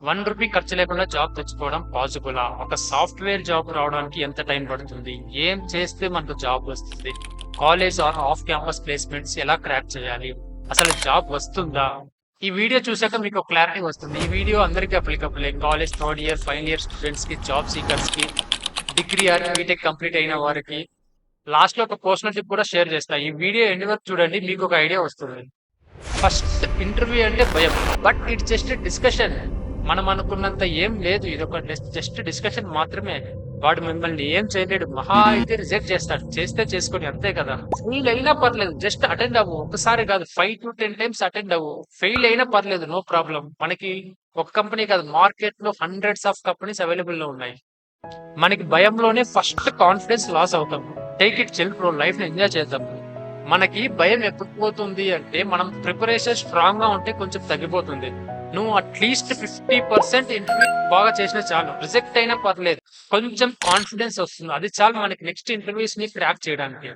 రూ. 1 ఖర్చు లేకుండా జాబ్ తెచ్చుకోవడం పాసిబులా? ఒక సాఫ్ట్‌వేర్ జాబ్ రావడానికి ఎంత టైం పడుతుంది? ఏం చేస్తే మనకు జాబ్ వస్తుంది? College are off campus placements ఎలా క్రాక్ చేయాలి? అసలు జాబ్ వస్తుందా? ఈ వీడియో చూసాక మీకు క్లారిటీ వస్తుంది. ఈ వీడియో అందరికీ అప్లికబులే. College third year, final year స్టూడెంట్స్‌కి, జాబ్ సీకర్స్‌కి, డిగ్రీ ఆర్ బీటెక్ కంప్లీట్ అయిన వారికి. లాస్ట్‌లో ఒక పర్సనల్ టిప్ కూడా షేర్ చేస్తా. ఈ వీడియో ఎండ్ వరకు చూడండి, మీకు ఒక ఐడియా వస్తుంది. ఫస్ట్ ఇంటర్వ్యూ అంటే భయం. But it's just discussion. మనం అనుకున్నంత ఏం లేదు. ఇదొక జస్ట్ డిస్కషన్ మాత్రమే. వాడు మిమ్మల్ని ఏం చేయలేడు. మహా అయితే రిజెక్ట్ చేస్తాడు. చేస్తే చేసుకొని అంతే కదా. ఫెయిల్ అయినా పర్లేదు. జస్ట్ అటెండ్ అవ్వు. ఒకసారి కాదు, 5 to 10 times అటెండ్ అవ్వు. ఫెయిల్ అయినా పర్లేదు. No problem. మనకి ఒక కంపెనీ కాదు, మార్కెట్ లో హండ్రెడ్స్ ఆఫ్ కంపెనీస్ అవైలబుల్ లో ఉన్నాయి. మనకి భయంలోనే ఫస్ట్ కాన్ఫిడెన్స్ లాస్ అవుతాం. Take it chill bro, life ని ఎంజాయ్ చేద్దాం. మనకి భయం ఎప్పుడు పోతుంది అంటే, మనం ప్రిపరేషన్ స్ట్రాంగ్ గా ఉంటే కొంచెం తగ్గిపోతుంది. నువ్వు అట్లీస్ట్ 50% ఇంటర్వ్యూ బాగా చేసినా చాలు. రిజెక్ట్ అయినా పర్లేదు, కొంచెం కాన్ఫిడెన్స్ వస్తుంది. అది చాలు మనకి నెక్స్ట్ ఇంటర్వ్యూస్ ని క్రాక్ చేయడానికి.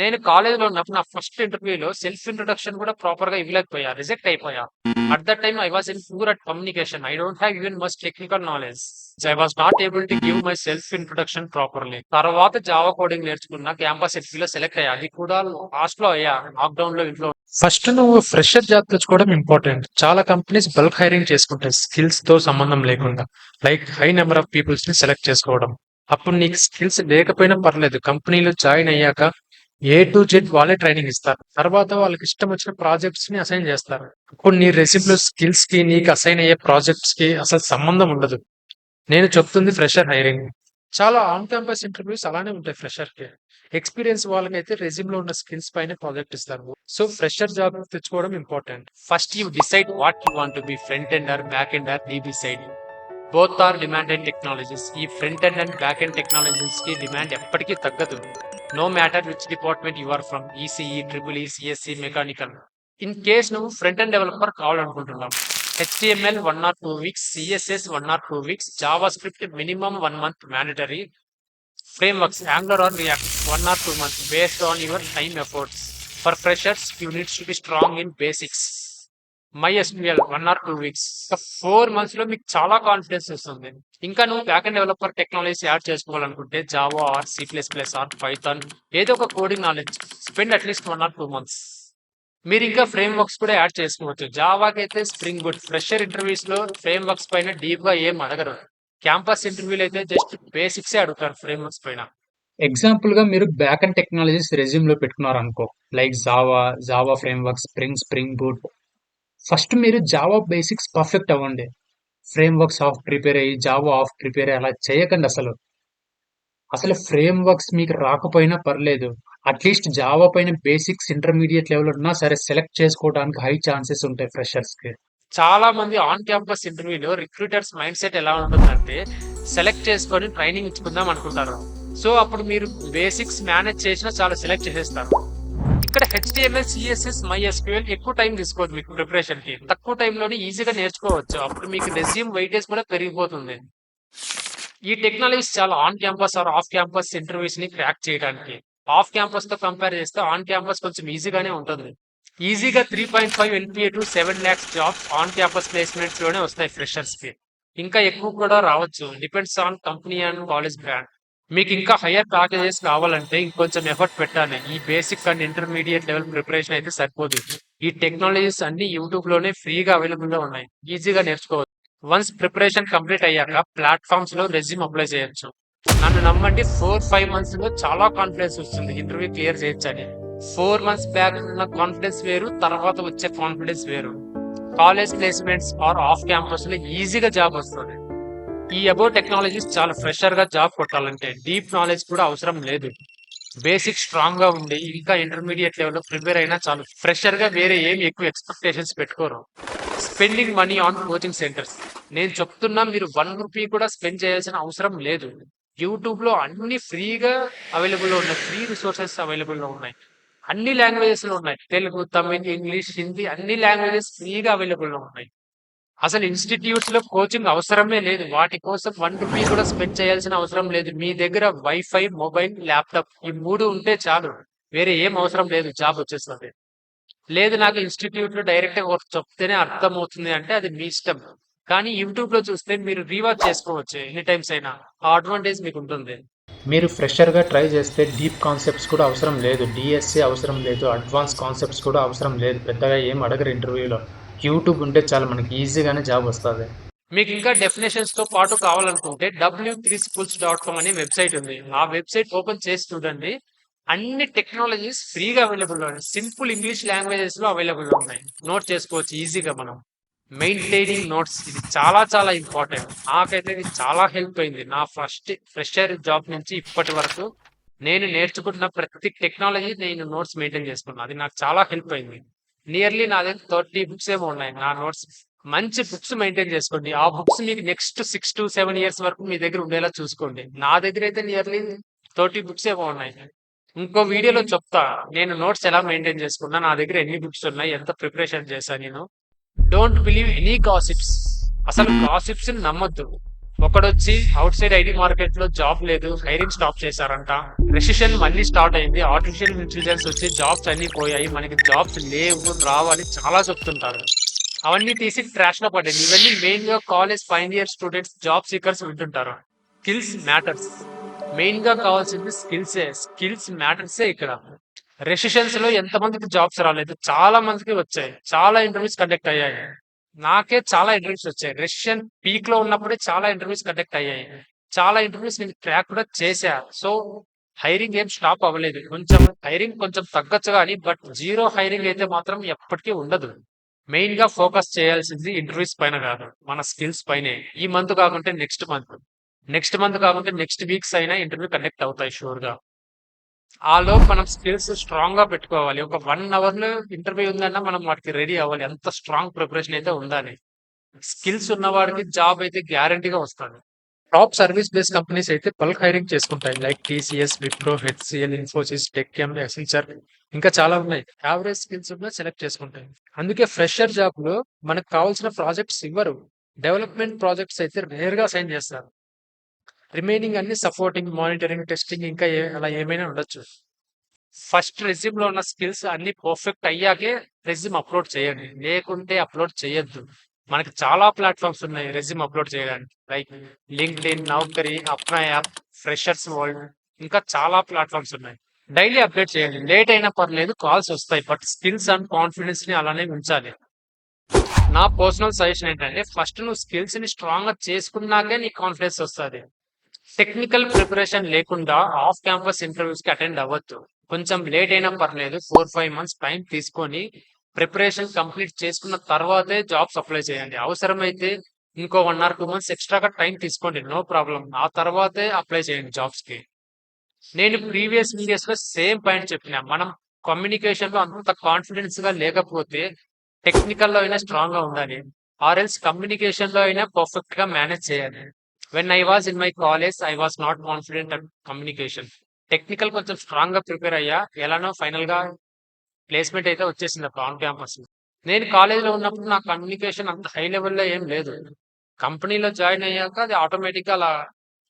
నేను కాలేజ్ లో ఉన్నప్పుడు నా ఫస్ట్ ఇంటర్వ్యూలో సెల్ఫ్ ఇంట్రొడక్షన్ కూడా ప్రాపర్ గా ఇవ్వలేకపోయా, రిజెక్ట్ అయిపోయా. At that time I was in poor at communication. I don't have even much technical knowledge. I was not able to give my self introduction properly. తర్వాత Java coding నేర్చుకున్నా, campus ఇంటర్వ్యూలో select అయ్యా. అది కూడా last లో అయ్యా, lockdown లో ఇంట్లో. ఫస్ట్ నువ్వు ఫ్రెషర్ జాబ్ తెచ్చుకోవడం ఇంపార్టెంట్. చాలా కంపెనీస్ బల్క్ హైరింగ్ చేసుకుంటాయి స్కిల్స్ తో సంబంధం లేకుండా. Like high number of peoples ని సెలెక్ట్ చేసుకోవడం. అప్పుడు నీకు స్కిల్స్ లేకపోయినా పర్లేదు, కంపెనీలో జాయిన్ అయ్యాక A to Z వాళ్ళే ట్రైనింగ్ ఇస్తారు. తర్వాత వాళ్ళకి ఇష్టం వచ్చిన ప్రాజెక్ట్స్ ని అసైన్ చేస్తారు. అప్పుడు నీ రెస్యూమ్ లో స్కిల్స్ కి, నీకు అసైన్ అయ్యే ప్రాజెక్ట్స్ కి అసలు సంబంధం ఉండదు. నేను చెప్తుంది ఫ్రెషర్ హైరింగ్. చాలా ఆన్ క్యాంపస్ ఇంటర్వ్యూస్ అలానే ఉంటాయి ఫ్రెషర్ కి. ఎక్స్పీరియన్స్ వాళ్ళకైతే రెజ్యూమ్ లో ఉన్న స్కిల్స్ పైన ప్రాజెక్ట్ ఇస్తారు. సో ఫ్రెషర్ జాబ్ తెచ్చుకోవడం important. First you decide what you want be, front end or back end or DB side. Both are demanded technologies. ఈ front end and back end technologies కి demand ఎప్పటికీ తగ్గదు. No matter which department you are from, ECE, triple E, CSC, mechanical. In case నువ్వు front end developer కావాలనుకుంటున్నావు, HTML 1 or 2 weeks, CSS 1 or 2 weeks, Java script minimum 1 month mandatory. Frameworks Angular or React 1 or 2 months based on your time efforts. For freshers, you need to be strong in basics. MySQL 1 or 2 weeks. 4 months లో మీకు చాలా confidence వస్తుంది. ఇంకా నువ్వు back end developer technologies add చేసుకోవాలనుకుంటే, Java or C++ or Python, ఏదో ఒక coding knowledge. Spend at least 1 or 2 months. మీరు ఇంకా ఫ్రేమ్ వర్క్స్ కూడా యాడ్ చేసుకోవచ్చు. జావాకి అయితే స్ప్రింగ్ బూట్. ఫ్రెషర్ ఇంటర్వ్యూస్ లో ఫ్రేమ్ వర్క్స్ పైన డీప్ గా ఏం అడగరు. క్యాంపస్ ఇంటర్వ్యూలు అయితే జస్ట్ బేసిక్సే అడుగుతారు ఫ్రేమ్ వర్క్స్ పైన. ఎగ్జాంపుల్ గా మీరు బ్యాక్ అండ్ టెక్నాలజీస్ రెజ్యూమ్ లో పెట్టుకున్నారు అనుకో, like Java frame work, spring boot. First మీరు జావా బేసిక్స్ పర్ఫెక్ట్ అవ్వండి. ఫ్రేమ్ వర్క్స్ ఆఫ్ ప్రిపేర్ అయ్యి, జావా ఆఫ్ ప్రిపేర్ అయ్యి అలా చేయకండి. అసలు ఫ్రేమ్ వర్క్స్ మీకు రాకపోయినా పర్లేదు. అట్లీస్ట్ జావా పైన బేసిక్స్ ఇంటర్మీడియట్ లెవెల్ ఉన్నా సరే సెలెక్ట్ చేసుకోవడానికి హై ఛాన్సెస్ ఉంటాయి ఫ్రెషర్స్ కి. చాలా మంది ఆన్ క్యాంపస్ ఇంటర్వ్యూలో రిక్రూటర్స్ మైండ్ సెట్ ఎలా ఉంటుందంటే, సెలెక్ట్ చేసుకొని ట్రైనింగ్ ఇచ్చుకుందాం అనుకుంటారు. సో అప్పుడు మీరు బేసిక్స్ మేనేజ్ చేసినా చాలా సెలెక్ట్ చేసేస్తారు. ఇక్కడ HTML, CSS, MySQL ఎక్కువ టైం తీసుకోవద్దు. మీకు ప్రిపరేషన్ కి తక్కువ టైంలోనే ఈజీగా నేర్చుకోవచ్చు. అప్పుడు మీకు రెజ్యూమ్ వెయిటేజ్ కూడా పెరిగిపోతుంది. ఈ టెక్నాలజీస్ చాలా on campus are off campus interviews ని క్రాక్ చేయడానికి. ఆఫ్ క్యాంపస్ తో కంపేర్ చేస్తే ఆన్ క్యాంపస్ కొంచెం ఈజీగానే ఉంటుంది. ఈజీగా 3.5 LPA to 7 lakhs jobs on campus placements లోనే వస్తాయి ఫ్రెషర్స్ కి. ఇంకా ఎక్కువ కూడా రావచ్చు, depends on company and college brand. మీకు ఇంకా హయ్యర్ ప్యాకేజెస్ కావాలంటే ఇంకొంచెం ఎఫర్ట్ పెట్టాలి. ఈ basic and intermediate level preparation అయితే సరిపోదు. ఈ టెక్నాలజీస్ అన్ని యూట్యూబ్ లోనే ఫ్రీగా అవైలబుల్ గా ఉన్నాయి, ఈజీగా నేర్చుకోవచ్చు. వన్స్ ప్రిపరేషన్ కంప్లీట్ అయ్యాక ప్లాట్ఫామ్స్ లో రెజ్యూమ్ అప్లై చేయొచ్చు. నన్ను నమ్మండి, 4-5 months లో చాలా కాన్ఫిడెన్స్ వస్తుంది ఇంటర్వ్యూ క్లియర్ చేయొచ్చని. 4 months బ్యాక్ ఉన్న కాన్ఫిడెన్స్ వేరు, తర్వాత వచ్చే కాన్ఫిడెన్స్ వేరు. College placements or off campus లో ఈజీగా జాబ్ వస్తుంది. ఈ అబౌ టెక్నాలజీస్ చాలా ఫ్రెషర్ గా జాబ్ కొట్టాలంటే డీప్ నాలెడ్జ్ కూడా అవసరం లేదు. బేసిక్ స్ట్రాంగ్ గా ఉండి ఇంకా ఇంటర్మీడియట్ లెవెల్ లో ప్రిపేర్ అయినా చాలు. ఫ్రెషర్ గా వేరే ఏమి ఎక్కువ ఎక్స్పెక్టేషన్స్ పెట్టుకోరు. Spending money on coaching centres. నేను చెప్తున్నా, మీరు ₹1 కూడా స్పెండ్ చేయాల్సిన అవసరం లేదు. యూట్యూబ్ లో అన్ని ఫ్రీగా అవైలబుల్ లో ఉన్నాయి. ఫ్రీ రిసోర్సెస్ అవైలబుల్ లో ఉన్నాయి. అన్ని లాంగ్వేజెస్ లో ఉన్నాయి. తెలుగు, తమిళ్, ఇంగ్లీష్, హిందీ, అన్ని లాంగ్వేజెస్ ఫ్రీగా అవైలబుల్ లో ఉన్నాయి. అసలు ఇన్స్టిట్యూట్స్ లో కోచింగ్ అవసరమే లేదు. వాటి కోసం ₹1 కూడా స్పెండ్ చేయాల్సిన అవసరం లేదు. మీ దగ్గర వైఫై, మొబైల్, ల్యాప్టాప్ ఈ 3 ఉంటే చాలు. వేరే ఏం అవసరం లేదు, జాబ్ వచ్చేస్తుంది. లేదు నాకు ఇన్స్టిట్యూట్ లో డైరెక్ట్ గా చెప్తేనే అర్థమవుతుంది అంటే అది మీ ఇష్టం. కానీ యూట్యూబ్‌లో చూస్తే మీరు రీవాచ్ చేసుకోవచ్చు ఎన్ని టైమ్స్ అయినా. ఆ అడ్వాంటేజ్ మీకుంటుంది. మీరు ఫ్రెషర్గా ట్రై చేస్తే డీప్ కాన్సెప్ట్స్ కూడా అవసరం లేదు, డిఎస్ఏ అవసరం లేదు, అడ్వాన్స్ కాన్సెప్ట్స్ కూడా అవసరం లేదు, పెద్దగా ఏం అడగరు ఇంటర్వ్యూలో. యూట్యూబ్ ఉంటే చాలు, మనకి ఈజీగానే జాబ్ వస్తుంది. మీకు ఇంకా డెఫినేషన్స్‌తో పాటు కావాలనుకుంటే w3schools.com అనే వెబ్‌సైట్ ఉంది. ఆ వెబ్‌సైట్ ఓపెన్ చేసి చూడండి. అన్ని టెక్నాలజీస్ ఫ్రీగా అవైలబుల్‌లో ఉన్నాయి. సింపుల్ ఇంగ్లీష్ లాంగ్వేజెస్‌లో అవైలబుల్‌లో ఉన్నాయి. నోట్ చేసుకోవచ్చు ఈజీగా మనం. మెయింటైనింగ్ నోట్స్ ఇది చాలా చాలా ఇంపార్టెంట్. నాకైతే ఇది చాలా హెల్ప్ అయింది. నా ఫస్ట్ ఫ్రెషర్ జాబ్ నుంచి ఇప్పటి వరకు నేను నేర్చుకుంటున్న ప్రతి టెక్నాలజీ నేను నోట్స్ మెయింటైన్ చేసుకున్నా. అది నాకు చాలా హెల్ప్ అయింది. నియర్లీ నా దగ్గర 30 బుక్స్ ఏమో ఉన్నాయి నా నోట్స్. మంచి బుక్స్ మెయింటైన్ చేసుకోండి. ఆ బుక్స్ మీకు నెక్స్ట్ 6-7 ఇయర్స్ వరకు మీ దగ్గర ఉండేలా చూసుకోండి. నా దగ్గర అయితే నియర్లీ 30 బుక్స్ ఏమో ఉన్నాయి. ఇంకో వీడియోలో చెప్తా నేను నోట్స్ ఎలా మెయింటైన్ చేసుకున్నా, నా దగ్గర ఎన్ని బుక్స్ ఉన్నాయి, ఎంత ప్రిపరేషన్ చేశాను నేను. Don't believe any gossips. అసలు గాసిప్స్ నమ్మొద్దు. ఒకడొచ్చి అవుట్ సైడ్ ఐటీ మార్కెట్ లో జాబ్ లేదు, హైరింగ్ స్టాప్ చేశారంట, రెసిషన్ మళ్ళీ స్టార్ట్ అయింది, ఆర్టిఫిషియల్ ఇంటెలిజెన్స్ వచ్చి జాబ్స్ అన్ని పోయాయి, మనకి జాబ్స్ లేవు రావాలి చాలా చెప్తుంటారు. అవన్నీ తీసి ట్రాష్ లో పడ్డాయి. ఇవన్నీ మెయిన్ గా college final year students job seekers వింటుంటారు. Skills matters. మెయిన్ గా కావాల్సింది స్కిల్సే. స్కిల్స్ మ్యాటర్సే ఇక్కడ. రెసిషన్స్ లో ఎంత మందికి జాబ్స్ రాలేదు, చాలా మందికి వచ్చాయి. చాలా ఇంటర్వ్యూస్ కండక్ట్ అయ్యాయి. నాకే చాలా ఇంటర్వ్యూస్ వచ్చాయి. రెసిషన్ పీక్ లో ఉన్నప్పుడే చాలా ఇంటర్వ్యూస్ కండక్ట్ అయ్యాయి. చాలా ఇంటర్వ్యూస్ నేను క్రాక్ కూడా చేశా. సో హైరింగ్ ఏం స్టాప్ అవ్వలేదు. కొంచెం హైరింగ్ కొంచెం తగ్గొచ్చు కానీ బట్ జీరో హైరింగ్ అయితే మాత్రం ఎప్పటికీ ఉండదు. మెయిన్ గా ఫోకస్ చేయాల్సింది ఇంటర్వ్యూస్ పైన కాదు, మన స్కిల్స్ పైనే. ఈ మంత్ కాకుంటే నెక్స్ట్ మంత్, నెక్స్ట్ మంత్ కాకుంటే నెక్స్ట్ వీక్స్ అయినా ఇంటర్వ్యూ కండక్ట్ అవుతాయి షూర్ గా. ఆ లోపు మనం స్కిల్స్ స్ట్రాంగ్ గా పెట్టుకోవాలి. ఒక 1 అవర్ లో ఇంటర్వ్యూ ఉందన్నా మనం వాటికి రెడీ అవ్వాలి. ఎంత స్ట్రాంగ్ ప్రిపరేషన్ అయితే ఉండాలి. స్కిల్స్ ఉన్నవాడికి జాబ్ అయితే గ్యారంటీగా వస్తుంది. టాప్ సర్వీస్ బేస్డ్ కంపెనీస్ అయితే బల్క్ హైరింగ్ చేసుకుంటాయి, like TCS, Wipro, HCL, Infosys, TechM, Accenture, ఇంకా చాలా ఉన్నాయి. యావరేజ్ స్కిల్స్ ఉన్న సెలెక్ట్ చేసుకుంటాయి. అందుకే ఫ్రెషర్ జాబ్ లో మనకు కావాల్సిన ప్రాజెక్ట్స్ ఇవ్వరు. డెవలప్మెంట్ ప్రాజెక్ట్స్ అయితే రేర్ గా సైన్ చేస్తారు. రిమైనింగ్ అన్ని సపోర్టింగ్, మానిటరింగ్, టెస్టింగ్ ఇంకా అలా ఏమైనా ఉండొచ్చు. ఫస్ట్ రెజ్యూమ్ లో ఉన్న స్కిల్స్ అన్ని పర్ఫెక్ట్ అయ్యాకే రెజ్యూమ్ అప్లోడ్ చేయండి, లేకుంటే అప్లోడ్ చేయొద్దు. మనకి చాలా ప్లాట్ఫామ్స్ ఉన్నాయి రెజ్యూమ్ అప్లోడ్ చేయడానికి, లైక్ లింక్డ్ఇన్, నౌకరీ, అప్నా యాప్, ఫ్రెషర్స్ వరల్డ్, ఇంకా చాలా ప్లాట్ఫామ్స్ ఉన్నాయి. డైలీ అప్డేట్ చేయండి. లేట్ అయినా పర్లేదు, కాల్స్ వస్తాయి, బట్ స్కిల్స్ అండ్ కాన్ఫిడెన్స్ ని అలానే ఉంచాలి. నా పర్సనల్ సజెషన్ ఏంటంటే ఫస్ట్ నువ్వు స్కిల్స్ ని స్ట్రాంగ్ గా చేసుకున్నాకే నీకు కాన్ఫిడెన్స్ వస్తుంది. టెక్నికల్ ప్రిపరేషన్ లేకుండా ఆఫ్ క్యాంపస్ ఇంటర్వ్యూస్ కి అటెండ్ అవ్వద్దు. కొంచెం లేట్ అయినా పర్లేదు, 4-5 మంత్స్ టైం తీసుకొని ప్రిపరేషన్ కంప్లీట్ చేసుకున్న తర్వాతే జాబ్స్ అప్లై చేయండి. అవసరమైతే ఇంకో 1 or 2 months ఎక్స్ట్రాగా టైం తీసుకోండి, నో ప్రాబ్లం. ఆ తర్వాతే అప్లై చేయండి జాబ్స్ కి. నేను ప్రీవియస్ వీడియోస్ లో సేమ్ పాయింట్ చెప్పిన, మనం కమ్యూనికేషన్ లో అంత కాన్ఫిడెన్స్ గా లేకపోతే టెక్నికల్ లో అయినా స్ట్రాంగ్ గా ఉండాలి, ఆర్ఎల్స్ కమ్యూనికేషన్ లో అయినా పర్ఫెక్ట్ గా మేనేజ్ చేయాలి. When I was in my college I was not confident at communication. Technical కొంచెం స్ట్రాంగ్ గా ప్రిపేర్ అయ్యా, ఎలానో ఫైనల్ గా ప్లేస్మెంట్ అయితే వచ్చేసింది అప్పుడు ఆన్ క్యాంపస్. నేను కాలేజ్ లో ఉన్నప్పుడు నా కమ్యూనికేషన్ అంత హై లెవెల్లో ఏం లేదు. కంపెనీలో జాయిన్ అయ్యాక అది ఆటోమేటిక్ గా అలా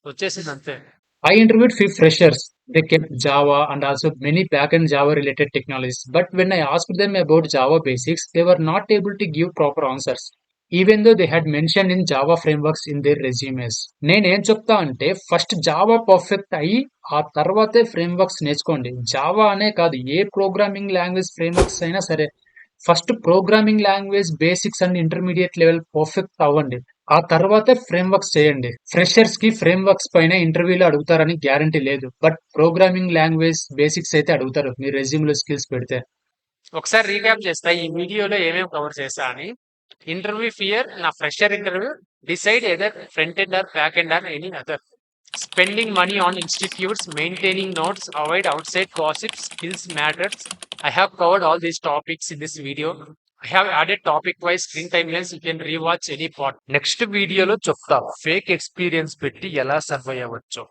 వచ్చేసింది అంతే. I interviewed few freshers. They kept Java and also many backend Java related technologies. But when I asked them about Java basics, they were not able to give proper answers, even though they had mentioned in Java frameworks in their resumes. నేనేం చెప్తా అంటే first Java perfect అయ్యి ఆ తర్వాతే frameworks నేర్చుకోండి. Java అనే కాదు, ఏ programming language frameworks అయినా సరే first programming language basics and intermediate level perfect అవ్వండి. ఆ తర్వాతే ఫ్రేమ్వర్క్స్ చేయండి. ఫ్రెషర్స్ కి ఫ్రేమ్వర్క్స్ పైన ఇంటర్వ్యూలో అడుగుతారని గ్యారంటీ లేదు, బట్ ప్రోగ్రామింగ్ లాంగ్వేజ్ బేసిక్స్ అయితే అడుగుతారు మీ రెజ్యూమ్ లో స్కిల్స్ పెడితే. ఒకసారి రీక్యాప్ చేస్తా ఈ వీడియోలో ఏమేమి కవర్ చేస్తా అని. ఇంటర్వ్యూ ఫియర్, నా fresher interview, decide either front end or back end or any other, spending money on institutes, maintaining notes, avoid outside gossip, skills matters. I have covered all these topics in this video. I have added topic wise screen timelines. You can rewatch any part. Next వీడియోలో చెప్తా fake experience పెట్టి ఎలా survive అవ్వచ్చు.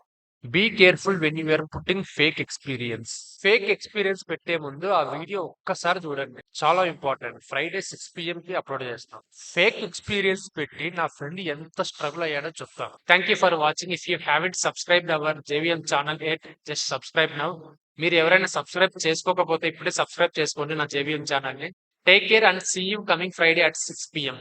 Be careful when you are putting fake experience. Fake experience పెట్టే ముందు ఆ video ఒక్కసారి చూడండి, చాలా ఇంపార్టెంట్. ఫ్రైడే 6 PM కి అప్లోడ్ చేస్తాం. ఫేక్ ఎక్స్పీరియన్స్ పెట్టి నా ఫ్రెండ్ ఎంత స్ట్రగుల్ అయ్యాడో చెప్తాను. Thank you for watching. If you haven't subscribed our JVM channel at, just subscribe now. మీరు ఎవరైనా సబ్స్క్రైబ్ చేసుకోకపోతే ఇప్పుడే సబ్స్క్రైబ్ చేసుకోండి నా జేవిఎం ఛానల్ ని. Take care and see you coming Friday at 6 PM.